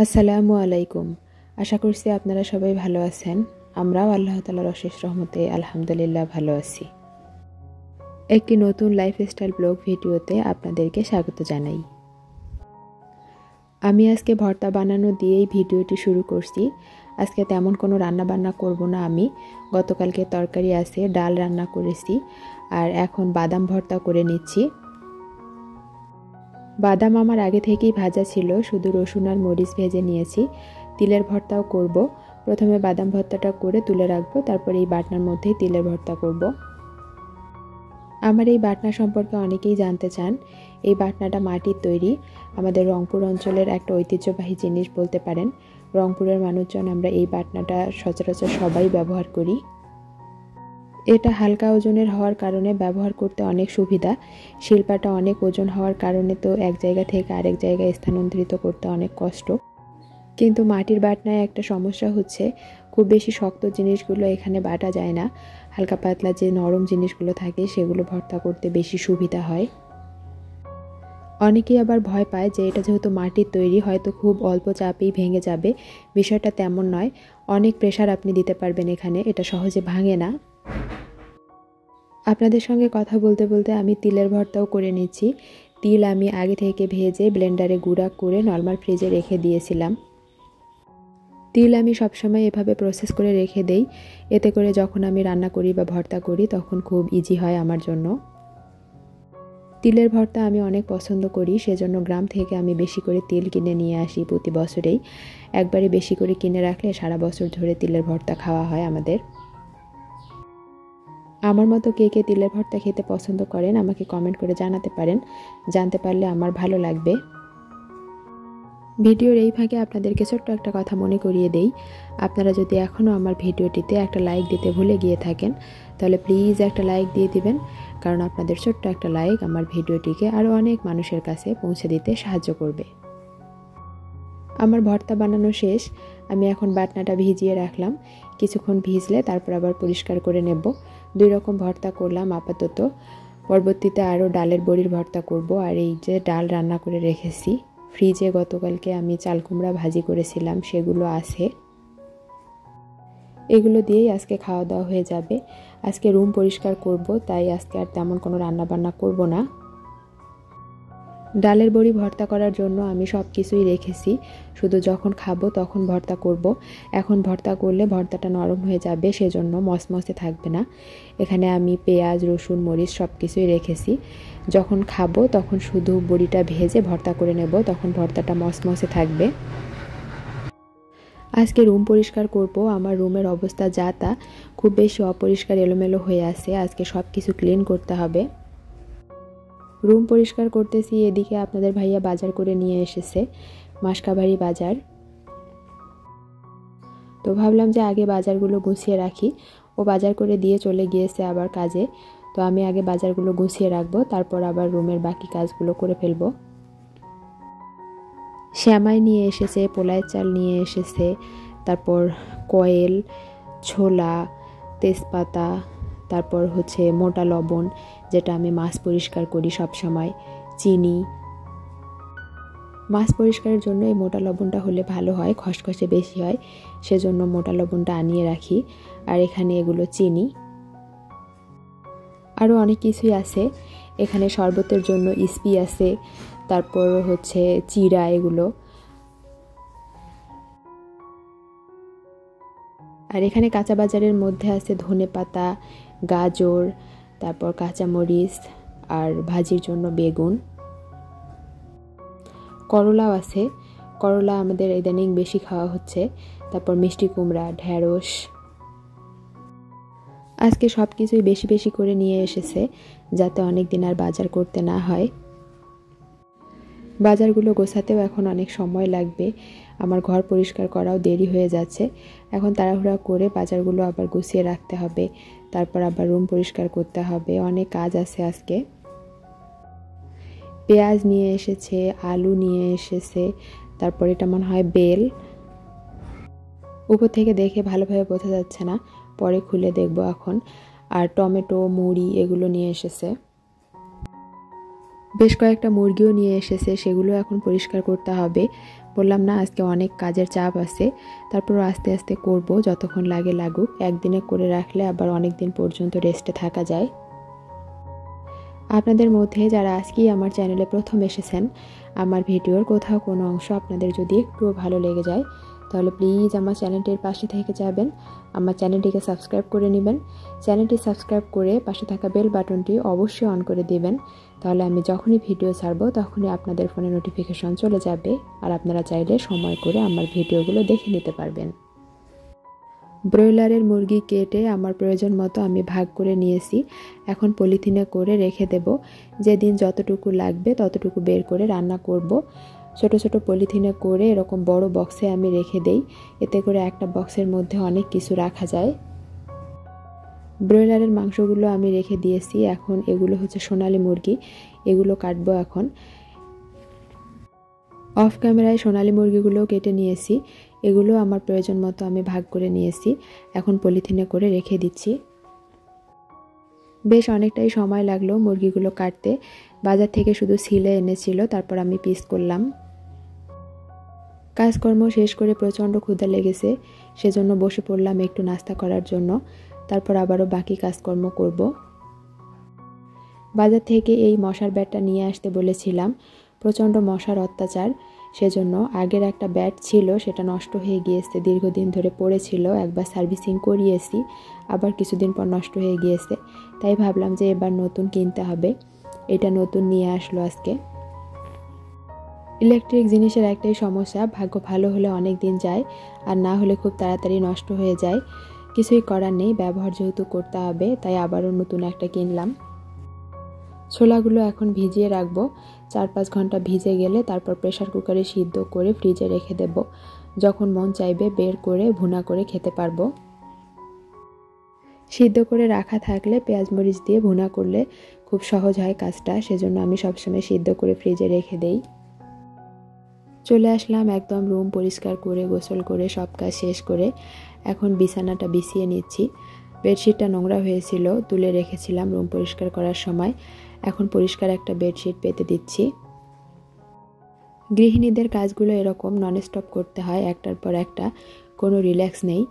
আসসালামু আলাইকুম। আশা করছি আপনারা সবাই ভালো আছেন। আমরাও আল্লাহ তাআলার অশেষ রহমতে আলহামদুলিল্লাহ ভালো আছি। একটি নতুন লাইফস্টাইল ব্লগ ভিডিওতে আপনাদেরকে স্বাগত জানাই। আমি আজকে ভর্তা বানানো দিয়েই ভিডিওটি শুরু করছি। আজকে তেমন কোনো রান্না বান্না করব না আমি। গতকালকে তরকারি আছে, ডাল রান্না করেছি আর এখন বাদাম ভর্তা করে নিচ্ছি। বাদাম আমার আগে থেকেই ভাজা ছিল, শুধু রসুন আর মরিচ ভেজে নিয়েছি। তিলের ভর্তাও করব। প্রথমে বাদাম ভর্তাটা করে তুলে রাখবো, তারপর এই বাটনার মধ্যেই তিলের ভর্তা করব। আমার এই বাটনা সম্পর্কে অনেকেই জানতে চান। এই বাটনাটা মাটির তৈরি, আমাদের রংপুর অঞ্চলের একটা ঐতিহ্যবাহী জিনিস বলতে পারেন। রংপুরের মানুষজন আমরা এই বাটনাটা সচরাচর সবাই ব্যবহার করি। এটা হালকা ওজনের হওয়ার কারণে ব্যবহার করতে অনেক সুবিধা। শিল্পাটা অনেক ওজন হওয়ার কারণে তো এক জায়গা থেকে আরেক জায়গায় স্থানান্তরিত করতে অনেক কষ্ট। কিন্তু মাটির বাটনায় একটা সমস্যা হচ্ছে, খুব বেশি শক্ত জিনিসগুলো এখানে বাটা যায় না। হালকা পাতলা যে নরম জিনিসগুলো থাকে সেগুলো ভর্তা করতে বেশি সুবিধা হয়। অনেকেই আবার ভয় পায় যে এটা যেহেতু মাটির তৈরি হয়তো খুব অল্প চাপেই ভেঙে যাবে। বিষয়টা তেমন নয়, অনেক প্রেশার আপনি দিতে পারবেন এখানে, এটা সহজে ভাঙে না। আপনাদের সঙ্গে কথা বলতে বলতে আমি তিলের ভর্তাও করে নিচ্ছি। তিল আমি আগে থেকে ভেজে ব্লেন্ডারে গুঁড়া করে নরমাল ফ্রিজে রেখে দিয়েছিলাম। তিল আমি সবসময় এভাবে প্রসেস করে রেখে দেই, এতে করে যখন আমি রান্না করি বা ভর্তা করি তখন খুব ইজি হয় আমার জন্য। তিলের ভর্তা আমি অনেক পছন্দ করি, সেজন্য গ্রাম থেকে আমি বেশি করে তিল কিনে নিয়ে আসি প্রতি বছরেই। একবারে বেশি করে কিনে রাখলে সারা বছর ধরে তিলের ভর্তা খাওয়া হয় আমাদের। আমার মতো কে কে তিলের ভর্তা খেতে পছন্দ করেন আমাকে কমেন্ট করে জানাতে পারেন, জানতে পারলে আমার ভালো লাগবে। ভিডিওর এই ফাঁকে আপনাদেরকে ছোট্ট একটা কথা মনে করিয়ে দেই, আপনারা যদি এখনও আমার ভিডিওটিতে একটা লাইক দিতে ভুলে গিয়ে থাকেন তাহলে প্লিজ একটা লাইক দিয়ে দিবেন, কারণ আপনাদের ছোট্ট একটা লাইক আমার ভিডিওটিকে আরও অনেক মানুষের কাছে পৌঁছে দিতে সাহায্য করবে। আমার ভর্তা বানানো শেষ, আমি এখন বাটনাটা ভিজিয়ে রাখলাম। কিছুক্ষণ ভিজলে তারপর আবার পরিষ্কার করে নেব। 2 রকম ভর্তা করলাম আপাতত, পরবর্তীতে আরও ডালের বড়ির ভর্তা করব। আর এই যে ডাল রান্না করে রেখেছি ফ্রিজে, গতকালকে আমি চাল কুমড়া ভাজি করেছিলাম সেগুলো আছে, এগুলো দিয়েই আজকে খাওয়া দাওয়া হয়ে যাবে। আজকে রুম পরিষ্কার করব, তাই আজকে আর তেমন কোনো রান্না বান্না করব না। ডালের বড়ি ভর্তা করার জন্য আমি সব কিছুই রেখেছি, শুধু যখন খাবো তখন ভর্তা করব। এখন ভর্তা করলে ভর্তাটা নরম হয়ে যাবে, সেজন্য মসমসে থাকবে না। এখানে আমি পেঁয়াজ রসুন মরিচ সব কিছুই রেখেছি, যখন খাবো তখন শুধু বড়িটা ভেজে ভর্তা করে নেব, তখন ভর্তাটা মসমসে থাকবে। আজকে রুম পরিষ্কার করব। আমার রুমের অবস্থা যা তা, খুব বেশি অপরিষ্কার এলোমেলো হয়ে আছে, আজকে সব কিছু ক্লিন করতে হবে। রুম পরিষ্কার করতেছি, এদিকে আপনাদের ভাইয়া বাজার করে নিয়ে এসেছে, মাসকাবাড়ি বাজার। তো ভাবলাম যে আগে বাজারগুলো গুছিয়ে রাখি, ও বাজার করে দিয়ে চলে গিয়েছে আবার কাজে, তো আমি আগে বাজারগুলো গুছিয়ে রাখবো, তারপর আবার রুমের বাকি কাজগুলো করে ফেলবো। শ্যামাই নিয়ে এসেছে, পোলায়ের চাল নিয়ে এসেছে, তারপর কয়েল, ছোলা, তেজপাতা, তারপর হচ্ছে মোটা লবণ যেটা আমি মাছ পরিষ্কার করি সব সময়, চিনি। মাছ পরিষ্কারের জন্য এই মোটা লবণটা হলে ভালো হয়, খসখসে বেশি হয়, সেজন্য মোটা লবণটা আনিয়ে রাখি। আর এখানে এগুলো চিনি, আরও অনেক কিছুই আছে। এখানে শরবতের জন্য ইস্পি আছে, তারপর হচ্ছে চিড়া, এগুলো। আর এখানে কাঁচা বাজারের মধ্যে আছে ধনেপাতা, গাজর, তারপর কাঁচামরিচ, আর ভাজির জন্য বেগুন। করলাও আছে, করলা আমাদের ইদানিং বেশি খাওয়া হচ্ছে, তারপর মিষ্টি কুমড়া, ঢেঁড়স। আজকে সব কিছুই বেশি বেশি করে নিয়ে এসেছে, যাতে অনেক দিন আর বাজার করতে না হয়। বাজারগুলো গোছাতেও এখন অনেক সময় লাগবে, আমার ঘর পরিষ্কার করাও দেরি হয়ে যাচ্ছে। এখন তাড়াহুড়া করে বাজারগুলো আবার গুছিয়ে রাখতে হবে, তারপর আবার রুম পরিষ্কার করতে হবে, অনেক কাজ আছে আজকে। পেঁয়াজ নিয়ে এসেছে, আলু নিয়ে এসেছে, তারপর এটা মনে হয় বেল। উপর থেকে দেখে ভালোভাবে বোঝা যাচ্ছে না, পরে খুলে দেখব এখন। আর টমেটো, মুড়ি এগুলো নিয়ে এসেছে। বেশ কয়েকটা মুরগিও নিয়ে এসেছে, সেগুলো এখন পরিষ্কার করতে হবে। বললাম না আজকে অনেক কাজের চাপ আছে, তারপর আস্তে আস্তে করব, যতক্ষণ লাগে লাগুক। একদিনে করে রাখলে আবার অনেক দিন পর্যন্ত রেস্টে থাকা যায়। আপনাদের মধ্যে যারা আজকেই আমার চ্যানেলে প্রথম এসেছেন, আমার ভিডিওর কোথাও কোনো অংশ আপনাদের যদি একটুও ভালো লেগে যায়, তাহলে প্লিজ আমার চ্যানেলটির পাশে থেকে যাবেন, আমার চ্যানেলটিকে সাবস্ক্রাইব করে নেবেন। চ্যানেলটি সাবস্ক্রাইব করে পাশে থাকা বেল বাটনটি অবশ্যই অন করে দিবেন, তাহলে আমি যখনই ভিডিও ছাড়বো তখনই আপনাদের ফোনে নোটিফিকেশন চলে যাবে, আর আপনারা চাইলে সময় করে আমার ভিডিওগুলো দেখে নিতে পারবেন। ব্রয়লারের মুরগি কেটে আমার প্রয়োজন মতো আমি ভাগ করে নিয়েছি। এখন পলিথিনে করে রেখে দেব, যেদিন যতটুকু লাগবে ততটুকু বের করে রান্না করব। ছোট ছোট পলিথিনে করে এরকম বড় বক্সে আমি রেখে দেই, এতে করে একটা বক্সের মধ্যে অনেক কিছু রাখা যায়। ব্রয়লারের মাংসগুলো আমি রেখে দিয়েছি, এখন এগুলো হচ্ছে সোনালী মুরগি, এগুলো কাটবো এখন। অফ ক্যামেরায় সোনালী মুরগিগুলো কেটে নিয়েছি, এগুলো আমার প্রয়োজন মতো আমি ভাগ করে নিয়েছি, এখন পলিথিনে করে রেখে দিচ্ছি। বেশ অনেকটাই সময় লাগলো মুরগিগুলো কাটতে, বাজার থেকে শুধু ছিলে এনেছিল, তারপর আমি পিস করলাম। কাজকর্ম শেষ করে প্রচণ্ড ক্ষুধা লেগেছে, সেজন্য বসে পড়লাম একটু নাস্তা করার জন্য, তারপর আবারও বাকি কাজকর্ম করব। বাজার থেকে এই মশার ব্যাটটা নিয়ে আসতে বলেছিলাম, প্রচণ্ড মশার অত্যাচার, সেজন্য আগের একটা ব্যাট ছিল সেটা নষ্ট হয়ে গিয়েছে, দীর্ঘদিন ধরে পড়েছিল, একবার সার্ভিসিং করিয়েছি, আবার কিছুদিন পর নষ্ট হয়ে গিয়েছে, তাই ভাবলাম যে এবার নতুন কিনতে হবে। এটা নতুন নিয়ে আসলো আজকে। ইলেকট্রিক জিনিসের একটাই সমস্যা, ভাগ্য ভালো হলে অনেক দিন যায়, আর না হলে খুব তাড়াতাড়ি নষ্ট হয়ে যায়। কিছুই করার নেই, ব্যবহার যেহেতু করতে হবে, তাই আবারও নতুন একটা কিনলাম। ছোলাগুলো এখন ভিজিয়ে রাখবো, 4-5 ঘন্টা ভিজে গেলে তারপর প্রেসার কুকারে সিদ্ধ করে ফ্রিজে রেখে দেব, যখন মন চাইবে বের করে ভুনা করে খেতে পারবো। সিদ্ধ করে রাখা থাকলে পেঁয়াজ মরিচ দিয়ে ভুনা করলে খুব সহজ হয় কাজটা, সেজন্য আমি সবসময় সিদ্ধ করে ফ্রিজে রেখে দেই। চলে আসলাম একদম রুম পরিষ্কার করে, গোসল করে সব কাজ শেষ করে এখন বিছানাটা বিছিয়ে নিচ্ছি। বেডশিটটা নোংরা হয়েছিল, তুলে রেখেছিলাম রুম পরিষ্কার করার সময়, এখন পরিষ্কার একটা বেডশিট পেতে দিচ্ছি। গৃহিণীদের কাজগুলো এরকম ননস্টপ করতে হয়, একটার পর একটা, কোনো রিল্যাক্স নেই।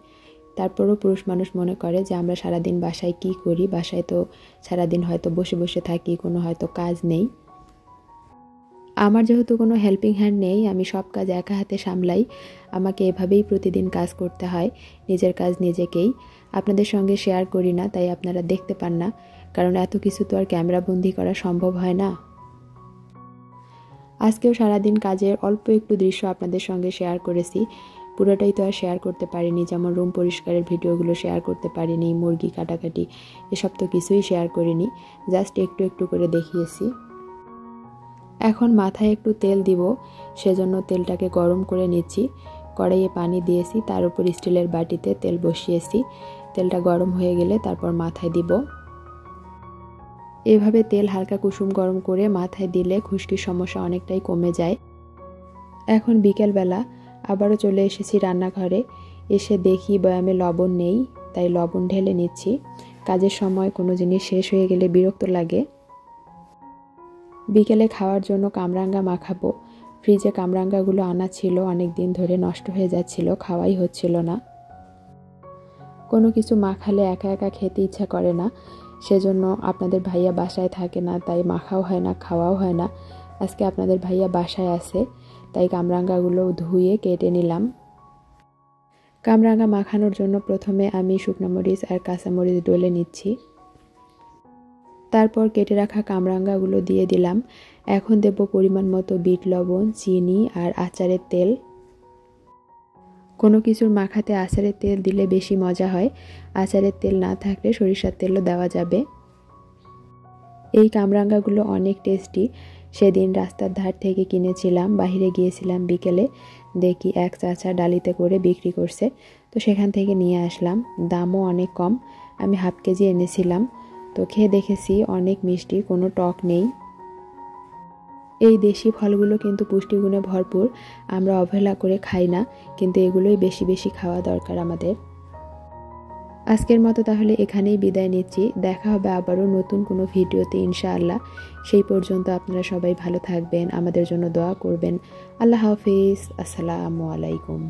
তারপরও পুরুষ মানুষ মনে করে যে আমরা সারাদিন বাসায় কি করি, বাসায় তো সারাদিন হয়তো বসে বসে থাকি, কোনো হয়তো কাজ নেই। আমার যেহেতু কোনো হেল্পিং হ্যান্ড নেই, আমি সব কাজ একা হাতে সামলাই, আমাকে এভাবেই প্রতিদিন কাজ করতে হয়, নিজের কাজ নিজেকেই। আপনাদের সঙ্গে শেয়ার করি না, তাই আপনারা দেখতে পান না, কারণ এত কিছু তো আর ক্যামেরাবন্দি করা সম্ভব হয় না। আজকেও সারাদিন কাজের অল্প একটু দৃশ্য আপনাদের সঙ্গে শেয়ার করেছি, পুরোটাই তো আর শেয়ার করতে পারিনি, যেমন রুম পরিষ্কারের ভিডিওগুলো শেয়ার করতে পারিনি, মুরগি কাটাকাটি এসব তো কিছুই শেয়ার করিনি, জাস্ট একটু একটু করে দেখিয়েছি। এখন মাথায় একটু তেল দিব, সেজন্য তেলটাকে গরম করে নিচ্ছি। কড়াইয়ে পানি দিয়েছি, তার উপর স্টিলের বাটিতে তেল বসিয়েছি, তেলটা গরম হয়ে গেলে তারপর মাথায় দিব। এভাবে তেল হালকা কুসুম গরম করে মাথায় দিলে খুশকির সমস্যা অনেকটাই কমে যায়। এখন বিকেলবেলা আবারও চলে এসেছি রান্নাঘরে, এসে দেখি বয়ামে লবণ নেই, তাই লবণ ঢেলে নিচ্ছি। কাজের সময় কোনো জিনিস শেষ হয়ে গেলে বিরক্ত লাগে। বিকেলে খাওয়ার জন্য কামরাঙ্গা মাখাবো, ফ্রিজে কামরাঙ্গাগুলো আনা ছিল, অনেক দিন ধরে নষ্ট হয়ে যাচ্ছিল, খাওয়াই হচ্ছিল না। কোনো কিছু মাখালে একা একা খেতে ইচ্ছা করে না, সেজন্য আপনাদের ভাইয়া বাসায় থাকে না, তাই মাখাও হয় না, খাওয়াও হয় না। আজকে আপনাদের ভাইয়া বাসায় আছে, তাই কামরাঙ্গাগুলো ধুয়ে কেটে নিলাম। কামরাঙ্গা মাখানোর জন্য প্রথমে আমি শুকনো মরিচ আর কাঁচামরিচ ডলে নিচ্ছি, তারপর কেটে রাখা কামরাঙ্গাগুলো দিয়ে দিলাম। এখন দেব পরিমাণ মতো বিট লবণ, চিনি আর আচারের তেল। কোনো কিছুর মাখাতে আচারের তেল দিলে বেশি মজা হয়, আচারের তেল না থাকলে সরিষার তেলও দেওয়া যাবে। এই কামরাঙ্গাগুলো অনেক টেস্টি, সেদিন রাস্তার ধার থেকে কিনেছিলাম, বাইরে গিয়েছিলাম বিকেলে, দেখি এক চাচা ডালিতে করে বিক্রি করছে, তো সেখান থেকে নিয়ে আসলাম, দামও অনেক কম, আমি হাফ কেজি এনেছিলাম। তো খেয়ে দেখেছি অনেক মিষ্টি, কোনো টক নেই। এই দেশি ফলগুলো কিন্তু পুষ্টিগুণে ভরপুর, আমরা অবহেলা করে খাই না, কিন্তু এগুলোই বেশি বেশি খাওয়া দরকার আমাদের। আজকের মতো তাহলে এখানেই বিদায় নিচ্ছি। দেখা হবে আবারও নতুন কোনো ভিডিওতে ইনশাআল্লাহ। সেই পর্যন্ত আপনারা সবাই ভালো থাকবেন, আমাদের জন্য দোয়া করবেন। আল্লাহ হাফিজ। আসসালামু আলাইকুম।